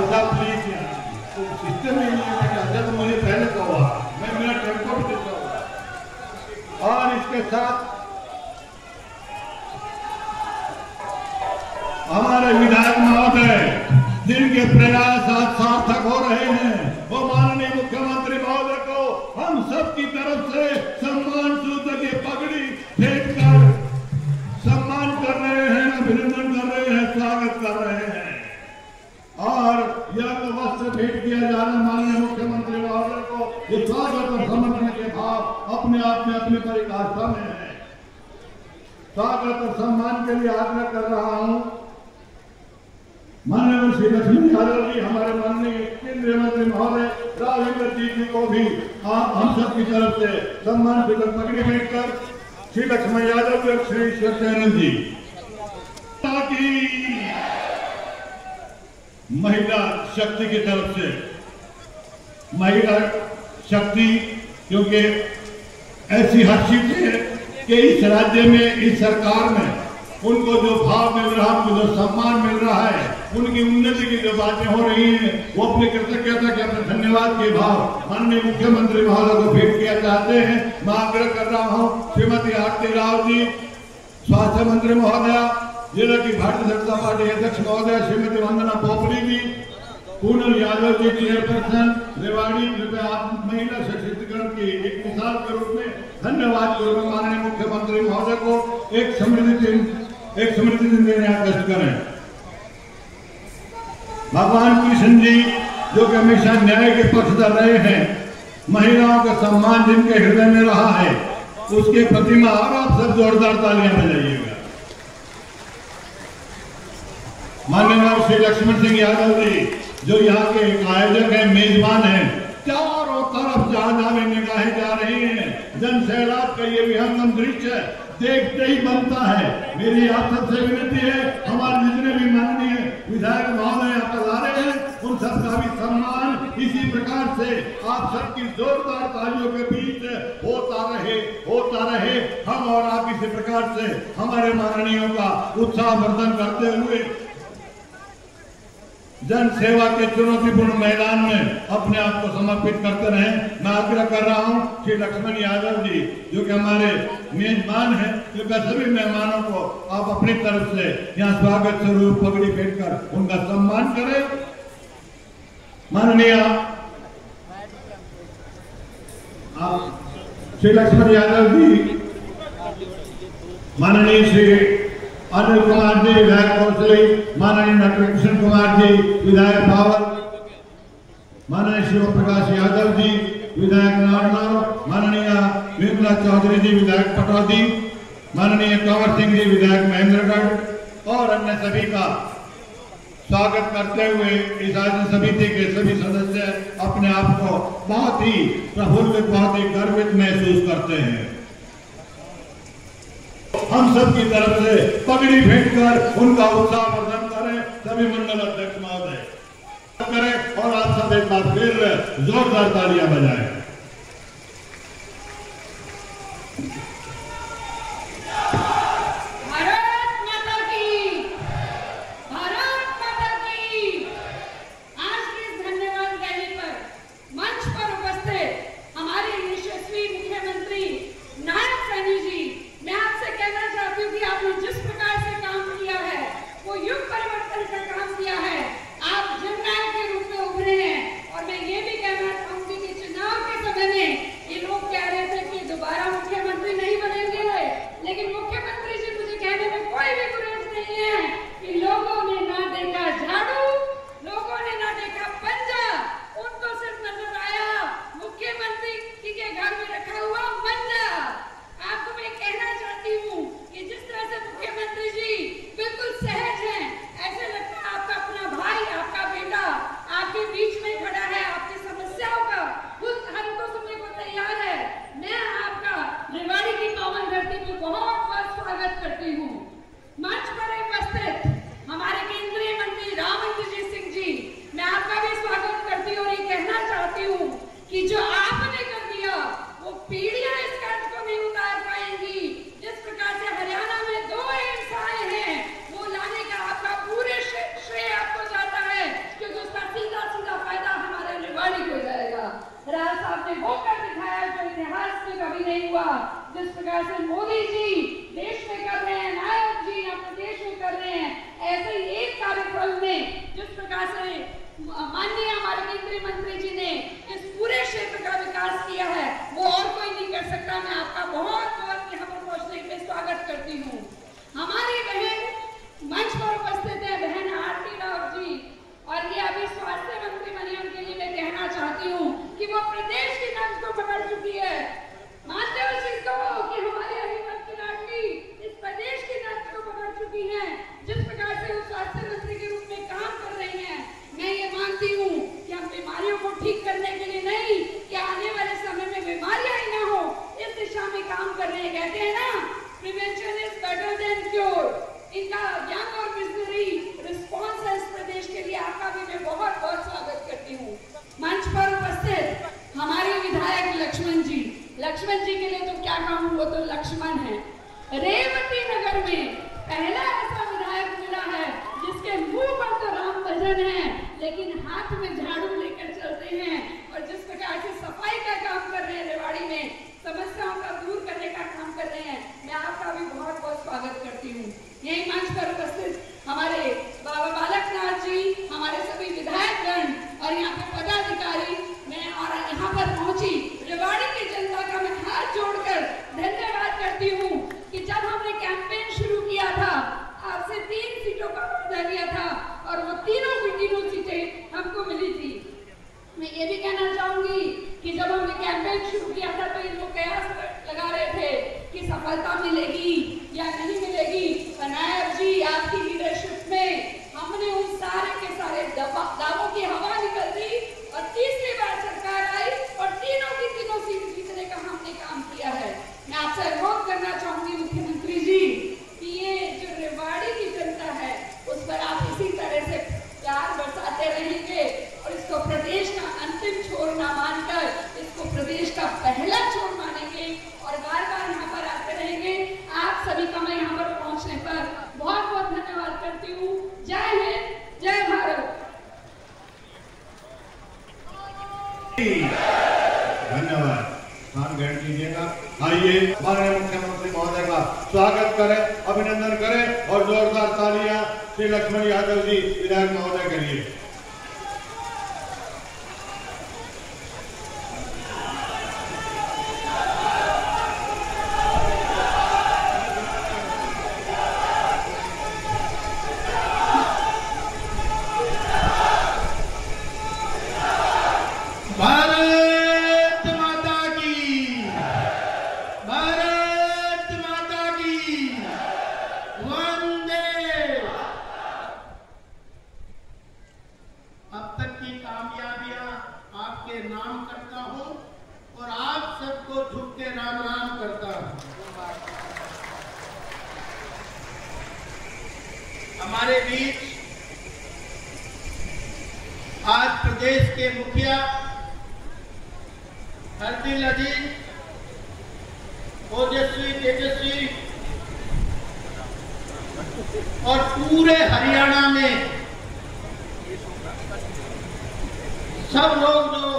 बेटा प्लीज यार, तो सिस्टम ही नहीं है क्या? तो मुझे पहले कहा मैं मेरा टेम्पो भी देता हूँ। और इसके साथ हमारे विधायक महोदय जिनके प्रयास आज सार्थक हो रहे हैं, वो माननीय मुख्यमंत्री महोदय को हम सब की तरफ से सम्मान सूत्र की पगड़ी भेंट कर सम्मान कर रहे हैं, अभिनंदन कर रहे हैं, स्वागत कर रहे हैं। और यह तो वस्त्र भेंट किया जा रहा है माननीय मुख्यमंत्री महोदय को। ये स्वागत और समर्थन के भाव अपने आप में अपनी परिभाषा में है। स्वागत और सम्मान के लिए आग्रह कर रहा हूं माननीय श्री लक्ष्मण यादव जी, हमारे माननीय केंद्रीय मंत्री महोदय राजेंद्र जी को भी हम सब की तरफ से सम्मान सूचक पगड़ी भेंट कर श्री लक्ष्मण यादव जी और श्री ईश्वर चैनल जी ताकि महिला शक्ति की तरफ से महिला शक्ति, क्योंकि ऐसी हर चीज है कि इस राज्य में इस सरकार में उनको जो भाव मिल रहा है, उनको जो सम्मान मिल रहा है, उनकी उन्नति की जो बातें हो रही हैं, वो अपनी कृतज्ञता के अपने धन्यवाद के भाव माननीय मुख्यमंत्री महोदय को भेंट किया चाहते हैं। मैं आग्रह कर रहा हूं श्रीमती आरती राव जी, स्वास्थ्य मंत्री महोदया, जिला की भारतीय जनता पार्टी अध्यक्ष महोदय श्रीमती वंदना पोपली जी, पूनम यादव जी चेयरपर्सन रेवाड़ी, कृपया आप महिला सशक्तिकरण की एक मिसाल के रूप में धन्यवाद करूंगा माननीय मुख्यमंत्री महोदय को एक समृद्धि दिन देने कष्ट करें। भगवान कृष्ण जी जो कि हमेशा न्याय के पक्षधर रहे हैं, महिलाओं का सम्मान जिनके हृदय में रहा है, उसके प्रतिमा और आप सब जोरदार तालियां बजाइएगा। माननीय श्री लक्ष्मण सिंह यादव जी जो यहाँ के आयोजक हैं, मेजबान हैं, चारों तरफ जहां जहां निगाहें जा रही हैं, जन सैलाब का ये विहंगम दृश्य देखते ही बनता है। मेरी आप सबसे विनती है, हमारे जितने भी माननीय विधायक महोदय यहाँ पधारे हैं, उन सबका भी सम्मान इसी प्रकार से आप सबकी जोरदार तालियों के बीच होता रहे। हम और आप इसी प्रकार से हमारे माननीयों का उत्साहवर्धन करते हुए जन सेवा के चुनौतीपूर्ण मैदान में अपने आप को समर्पित करते रहे। मैं आग्रह कर रहा हूं श्री लक्ष्मण यादव जी जो कि हमारे मेजबान हैं, क्योंकि सभी मेहमानों को आप अपनी तरफ से यहाँ स्वागत स्वरूप पगड़ी भेंट कर उनका सम्मान करें। माननीय श्री लक्ष्मण यादव जी, माननीय श्री अनिल कुमार जी विधायक कौशली, माननीय डॉक्टर कृष्ण कुमार जी विधायक पावर, माननीय शिव प्रकाश यादव जी विधायक नारनौर, माननीय विमला चौधरी जी विधायक पटौदी, माननीय कंवर सिंह जी विधायक महेंद्रगढ़ और अन्य सभी का स्वागत करते हुए इस आयोजन समिति के सभी सदस्य अपने आप को बहुत ही प्रफुल्लित, बहुत ही गर्वित महसूस करते हैं। हम सब की तरफ से पगड़ी भेंट कर उनका उत्साहवर्धन करें। सभी मंडल अध्यक्ष महोदय करें और आप सब एक बार फिर जोरदार तालियां बजाएं। ये लोग कह रहे थे कि दोबारा मुख्यमंत्री नहीं बनेगा। कभी नहीं हुआ। जिस प्रकार से मोदी जी देश में कर रहे हैं, नायक जी यहाँ प्रदेश में कर रहे हैं, ऐसे ही एक कार्यक्रम में जिस प्रकार से माननीय हमारे केंद्रीय मंत्री जी ने इस पूरे क्षेत्र का विकास किया है, वो और कोई नहीं कर सकता। मैं आपका बहुत बहुत यहाँ पर पहुँचने पे स्वागत करती हूँ। हमारी बहन मंच पर उपस्थित है, बहन आरती राव जी, और ये अभी स्वास्थ्य मंत्री बनी, उनके लिए मैं कहना चाहती हूँ कि वो प्रदेश की नब्ज को पकड़ चुकी है। मानते हो इस चीज को कि हमारे हरिवंश की लाडली इस प्रदेश की नब्ज को पकड़ चुकी है। जिस प्रकार से वो स्वास्थ्य मंत्री के रूप में काम कर रही हैं, मैं ये मानती हूँ कि हम बीमारियों को ठीक करने के लिए नहीं, कि आने वाले समय में बीमारियां ही ना हो, इस दिशा में काम कर रहे हैं। कहते हैं ना, prevention is better than cure. इनका यंग और विजनरी रिस्पॉन्स है इस प्रदेश के लिए। आपका भी मैं बहुत बहुत स्वागत करती हूँ। मंच पर उपस्थित हमारे विधायक लक्ष्मण जी के लिए तो क्या कहूँ, वो तो लक्ष्मण है। रेवती नगर में पहला ऐसा विधायक मिला है जिसके मुंह पर तो राम भजन है, लेकिन हाथ में झाड़ू लेकर चलते हैं, और जिस प्रकार से सफाई का काम कर रहे हैं, रेवाड़ी में समस्याओं का दूर करने का काम कर रहे हैं, मैं आपका भी बहुत बहुत स्वागत करती हूँ। यही मंच पर उपस्थित हमारे बाबा बालकनाथ जी, हमारे सभी विधायकगण और यहाँ पे पदाधिकारी, मैं और यहाँ पर पहुंची रेवाड़ी की जनता का मैं हाथ जोड़कर धन्यवाद करती हूँ कि जब हमने कैंपेन शुरू किया था, आपसे 3 सीटों का वादा लिया था और वो तीनों की तीनों सीटें हमको मिली थी। मैं ये भी कहना चाहूंगी कि जब हमने कैंपेन शुरू किया था तो ये लोग कयास लगा रहे थे कि सफलता मिलेगी या नहीं मिलेगी। नायक जी आपकी लीडरशिप में हमने उन सारे के सारे दावों की हवा निकल दी और तीसरी बार सरकार आई और तीनों की तीनों सीट जीतने का हमने काम किया है। मैं आपसे अनुरोध करना चाहूंगी मुख्यमंत्री जी कि ये जो रेवाड़ी की जनता है उस पर आप इसी तरह से प्यार बरसाते रहेंगे और इसको प्रदेश का अंतिम छोर ना मानकर इसको प्रदेश का पहला छोर मानेंगे और बार बार यहाँ पर आते रहेंगे। आप सभी का मैं यहाँ पर पहुँचने पर बहुत बहुत धन्यवाद करती हूँ। जय हिंद, जय भारत। धन्यवाद। स्थान ग्रहण कीजिएगा। आइए हमारे मुख्यमंत्री महोदय का स्वागत करें, अभिनंदन करें और जोरदार तालियां श्री लक्ष्मण यादव जी विधायक महोदय के लिए। हमारे बीच आज प्रदेश के मुखिया हरदिल अजीज, ओजस्वी, तेजस्वी और पूरे हरियाणा में सब लोग जो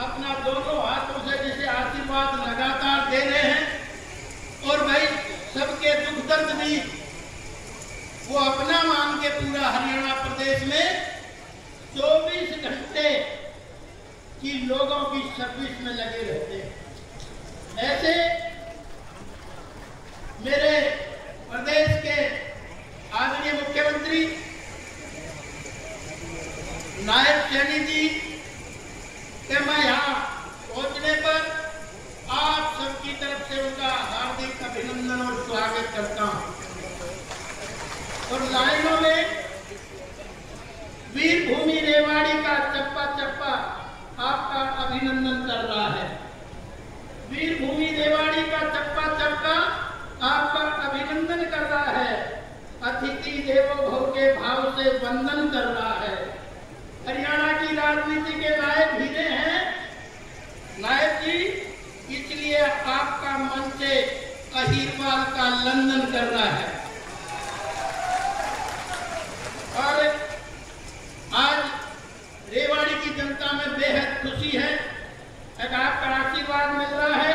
अपना दोनों हाथों से जिसे आशीर्वाद लगातार दे रहे हैं और भाई सबके दुख दर्द भी वो अपना मान के पूरा हरियाणा प्रदेश में 24 घंटे की लोगों की सर्विस में लगे रहते हैं। ऐसे मेरे प्रदेश के आदरणीय मुख्यमंत्री नायब सैनी जी के मैं यहाँ पहुंचने पर आप सबकी तरफ से उनका हार्दिक अभिनंदन और स्वागत करता हूं। और लाइनों में वीर भूमि रेवाड़ी का चप्पा चप्पा आपका अभिनंदन कर रहा है। वीर भूमि रेवाड़ी का चप्पा चप्पा आपका अभिनंदन कर रहा है। अतिथि देवो भव के भाव से वंदन कर रहा है। हरियाणा की राजनीति के नायक हीरे हैं नायक जी, इसलिए आपका मन से अहिरवाल का लंदन कर रहा है। और आज रेवाड़ी की जनता में बेहद खुशी है, एक आपका आशीर्वाद मिल रहा है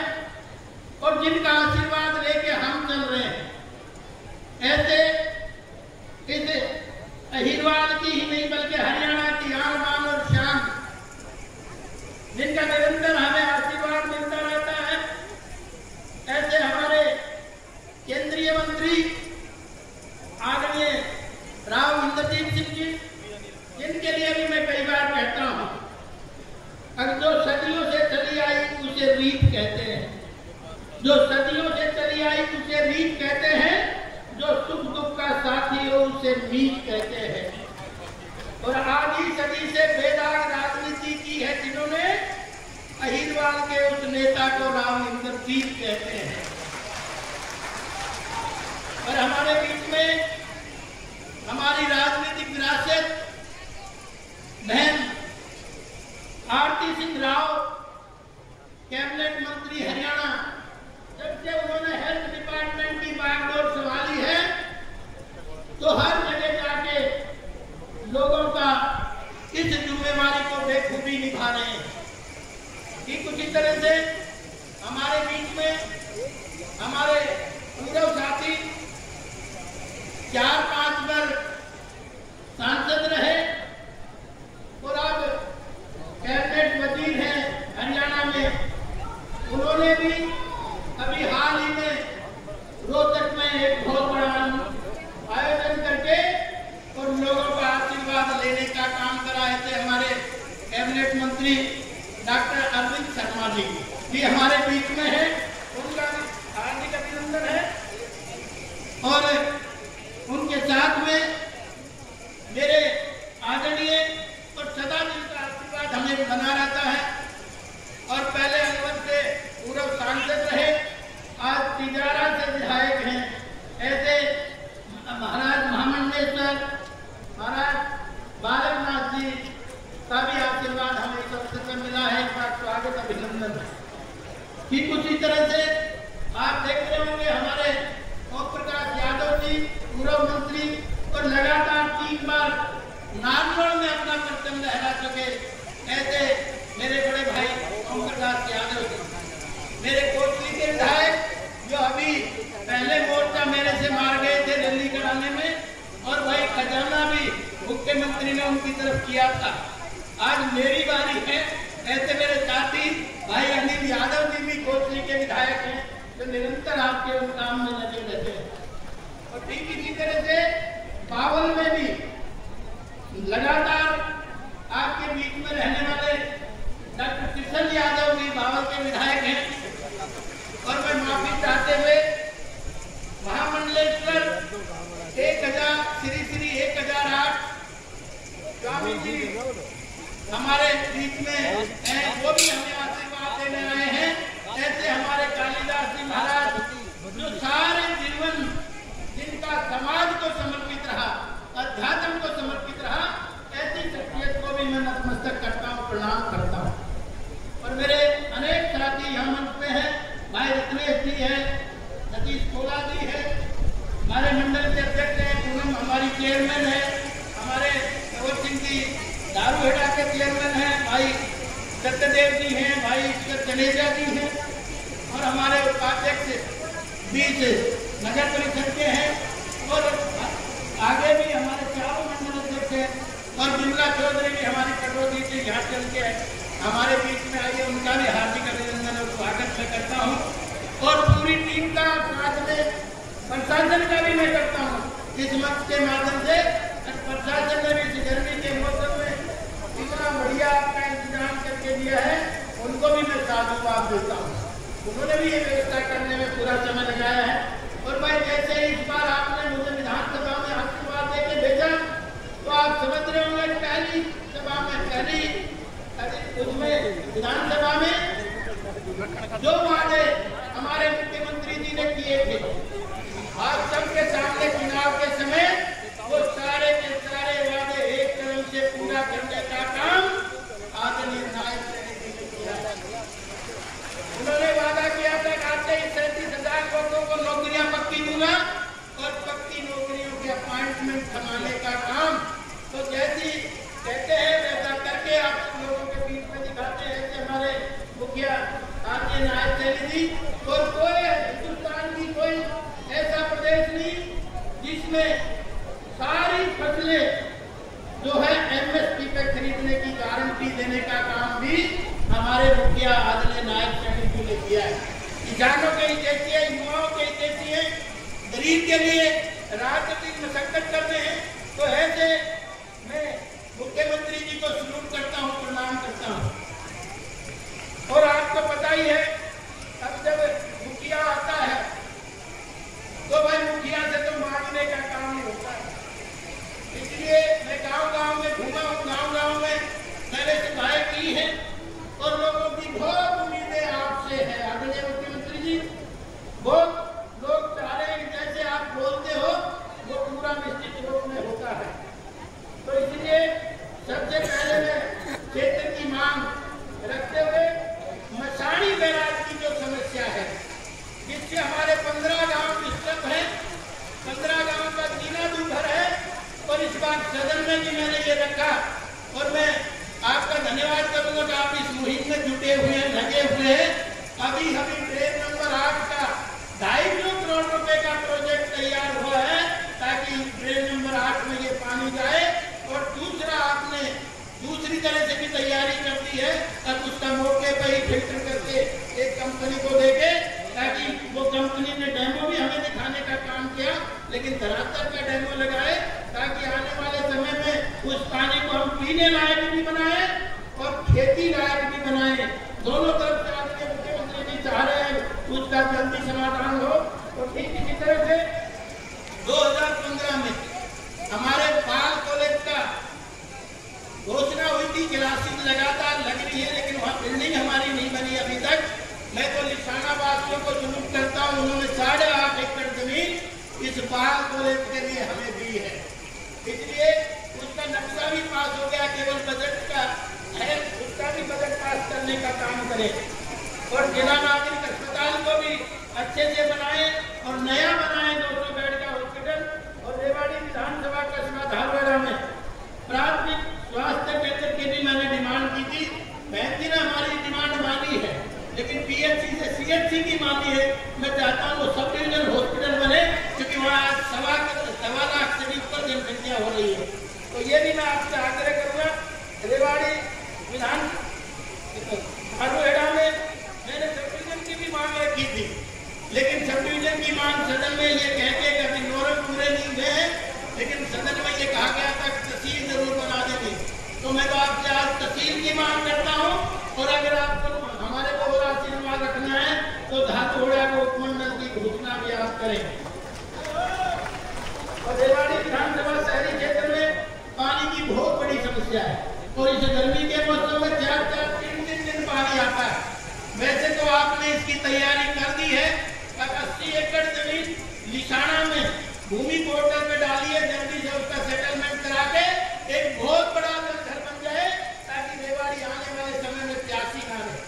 जो सदियों से चली आई उसे रीत कहते हैं, जो सुख दुख का साथी हो उसे मीत कहते हैं। और आधी सदी से बेदाग राजनीति की है जिन्होंने, अहिरवाल के उस नेता को राम इंद्रजीत कहते हैं। और हमारे बीच में हमारी राजनीतिक विरासत बहन आरती सिंह राव, कैबिनेट मंत्री हरियाणा, जब से उन्होंने हेल्थ डिपार्टमेंट की बागडोर संभाली है तो हर जगह जाके लोगों का इस जिम्मेवारी को बेखूबी निभा रहे हैं। ठीक उसी तरह से हमारे बीच में हमारे पूर्व साथी 4-5 बार सांसद रहे और अब कैबिनेट वजीर हैं हरियाणा में, उन्होंने भी अभी हाल ही में रोहतक में एक बहुत बड़ा आयोजन करके और लोगों का आशीर्वाद लेने का काम कराए थे। हमारे कैबिनेट मंत्री डॉक्टर अरविंद शर्मा जी भी हमारे बीच में है, उनका हार्दिक अभिनंदन है। और उनके साथ में मेरे आदरणीय और सदा जिनका आशीर्वाद हमें बना रहता है और पहले अलवर से पूर्व सांसद रहे, आज तिजारा से विधायक हैं, ऐसे महाराज महामंडलेश्वर महाराज बालकनाथ जी का भी आशीर्वाद हमें इस अवसर से मिला है, इनका स्वागत अभिनंदन। ठीक उसी तरह से आप देख रहे होंगे हमारे ओम प्रकाश यादव जी पूर्व मंत्री और लगातार 3 बार नागौर में अपना परचम लहरा चुके, ऐसे मेरे बड़े भाई ओम प्रकाश यादव जी, मेरे कोटली के विधायक जो अभी पहले मोर्चा मेरे से मार गए थे दिल्ली कराने में, और वही खजाना भी मुख्यमंत्री ने उनकी तरफ किया था। आज मेरी बारी है, ऐसे मेरे साथी भाई अनिल यादव जी भी कोटली के विधायक हैं जो निरंतर आपके उन काम में लगे रहते हैं। और ठीक इसी तरह से बावल में भी लगातार आपके बीच में रहने वाले डॉक्टर किशन यादव जी बावल के विधायक हैं। और मैं माफी चाहते हुए महामंडलेश्वर 1000 श्री 1008 स्वामी जी हमारे बीच में हैं, वो भी हमें आशीर्वाद देने आए हैं। ऐसे हमारे कालिदास जी महाराज जो सारे जीवन जिनका समाज को समर्पित रहा, अध्यात्म को समर्पित रहा, ऐसी शख्सियत को भी मैं नतमस्तक करता हूँ, प्रणाम करता हूँ। और मेरे अनेक साथी यहाँ मंच पे हैं, भाई रत्नेश जी हैं, सतीश कोला जी हैं, हमारे मंडल के अध्यक्ष हैं, पूनम हमारी चेयरमैन है, हमारे कवच सिंह जी दारूहेड़ा के चेयरमैन हैं, भाई सत्यदेव जी हैं, भाई ईश्वर जनेजा जी हैं, और हमारे उपाध्यक्ष 20 नगर परिषद के हैं, और आगे भी हमारे चारों मंडल अध्यक्ष हैं, और बिमला चौधरी भी हमारी कटौती से यहाँ चल के हमारे बीच में आई है, उनका भी हार्दिक अभिनंदन और स्वागत मैं करता हूँ। और पूरी टीम का साथ में प्रशासन का भी मैं करता हूँ इस मंच के माध्यम से। प्रशासन ने भी इस गर्मी के मौसम में इतना बढ़िया आपका इंतजाम करके दिया है, उनको भी मैं साधुवाद देता हूँ। उन्होंने भी ये व्यवस्था करने में पूरा समय लगाया है। और भाई जैसे इस बार आपने मुझे विधानसभा में आशीर्वाद देके भेजा, तो आप समझ रहे होंगे पहली सभा में उसमें विधानसभा में जो वादे हमारे मुख्यमंत्री जी ने किए थे, आज सबके सामने चुनाव के समय वो सारे के सारे वादे एक तरह से पूरा करने का काम आदरणीय नायक ने किया। उन्होंने वादा किया था कि आते ही 37,000 लोगों को नौकरियां पक्की दूंगा और पक्की नौकरियों के अपॉइंटमेंट थमाने का काम तो जैसी कहते हैं वैसा करके आप लोगों के बीच में दिखाते हैं। कि हमारे मुखिया आदरणीय नायक जी, और कोई हिंदुस्तान की कोई ऐसा प्रदेश नहीं जिसमें सारी फसलें जो है एमएसपी पे खरीदने की गारंटी देने का काम भी हमारे मुखिया आदरणीय नायक जी ने किया है। किसानों के हित है, युवाओं के हित है, गरीब के लिए राजनीतिक मशक्कत करते हैं। तो ऐसे मैं मुख्यमंत्री जी को सलूट करता हूँ, प्रणाम करता हूँ। और आपको पता ही है, अब जब मुखिया में भी मैंने ये रखा और मैं आपका धन्यवाद करूंगा कि आप इस मुहिम में जुटे हुए हैं, लगे हुए हैं। अभी ड्रेन नंबर 8 का 250 करोड़ रुपए का प्रोजेक्ट तैयार हुआ है ताकि ड्रेन नंबर 8 में ये पानी जाए। और दूसरा आपने दूसरी तरह से भी तैयारी कर दी है, अब उसका मौके पर ही फिल्टर करके एक कंपनी को देके, ताकि वो कंपनी ने डेमो भी हमें दिखाने का काम किया, लेकिन धरातल का डेमो लगाए ताकि आने वाले समय में उस पानी को हम पीने लायक भी बनाए और खेती लायक भी बनाए। दोनों तरफ से आदरणीय मुख्यमंत्री जी चाह रहे हैं उसका जल्दी समाधान हो। और ठीक इसी तरह से 2015 में हमारे पाल कॉलेज का घोषणा हुई थी, क्लासेस लगातार लग रही है, लेकिन वहाँ बिल्डिंग हमारी नहीं बनी अभी तक। मैं तो लिसाना वासियों को सलूट करता हूँ, उन्होंने 8.5 एकड़ जमीन इस पाल कॉलेज के लिए हमें दी है, इसलिए उसका नक्शा भी पास हो गया। केवल बजट का है, उसका भी बजट पास करने का काम करें और जिला नागरिक अस्पताल को भी अच्छे से बनाए और नया बनाए 200 बेड का हॉस्पिटल। और रेवाड़ी विधानसभा कस्बा धारवाड़ा में प्राथमिक स्वास्थ्य केंद्र की भी मैंने डिमांड की थी। बैंक ने हमारी डिमांड मानी है, लेकिन पीएचसी से सीएचसी की मानी है। मैं चाहता हूँ वो सब डिविजन हॉस्पिटल बने, क्योंकि वहाँ 1.25 लाख से भी ऊपर जनसंख्या हो रही है। तो ये भी मैं आपसे आग्रह करूँगा। रेवाड़ी विधान धारवाड़ा में मैंने सब डिविजन की भी मांग रखी थी, लेकिन सब डिविजन की मांग सदन में ये कह के कभी नोरम पूरे नहीं हुए हैं, लेकिन सदन में ये कहा गया था तहसील जरूर बना देंगे। तो मैं तो आपसे आज तहसील की मांग करता हूँ, और अगर आपको हमारे को और आशीर्वाद रखना है तो धातोड़ा को उपमंडल की घोषणा भी आप करें। और रेवाड़ी विधानसभा शहरी क्षेत्र में पानी की बहुत बड़ी समस्या है, और इस गर्मी के मौसम में 4-4 दिन पानी आता है। वैसे तो आपने इसकी तैयारी कर दी है, अब 80 एकड़ जमीन लिसाना में भूमि पोर्टल पे डाली है, जल्दी से उसका सेटलमेंट करा के एक बहुत बड़ा घर बन जाए ताकि रेवाड़ी आने वाले समय में प्यासी ना रहे।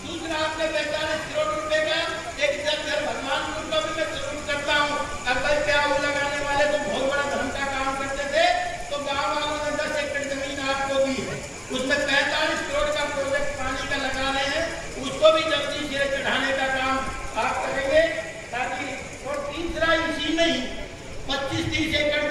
दूसरा आपने 45 करोड़ रुपए का एक जल भगवानपुर का भी मैं जरूर करता हूँ। अगर प्याऊ लगाने वाले तो बहुत बड़ा धर्म का काम करते थे, तो गाँव वालों ने 10 एकड़ जमीन आपको दी है, उसमें 45 करोड़ का प्रोजेक्ट पानी का लगा रहे हैं, उसको भी जल्दी से चढ़ाने का काम आप करेंगे ताकि। और तीसरा इसी में ही 25-30 एकड़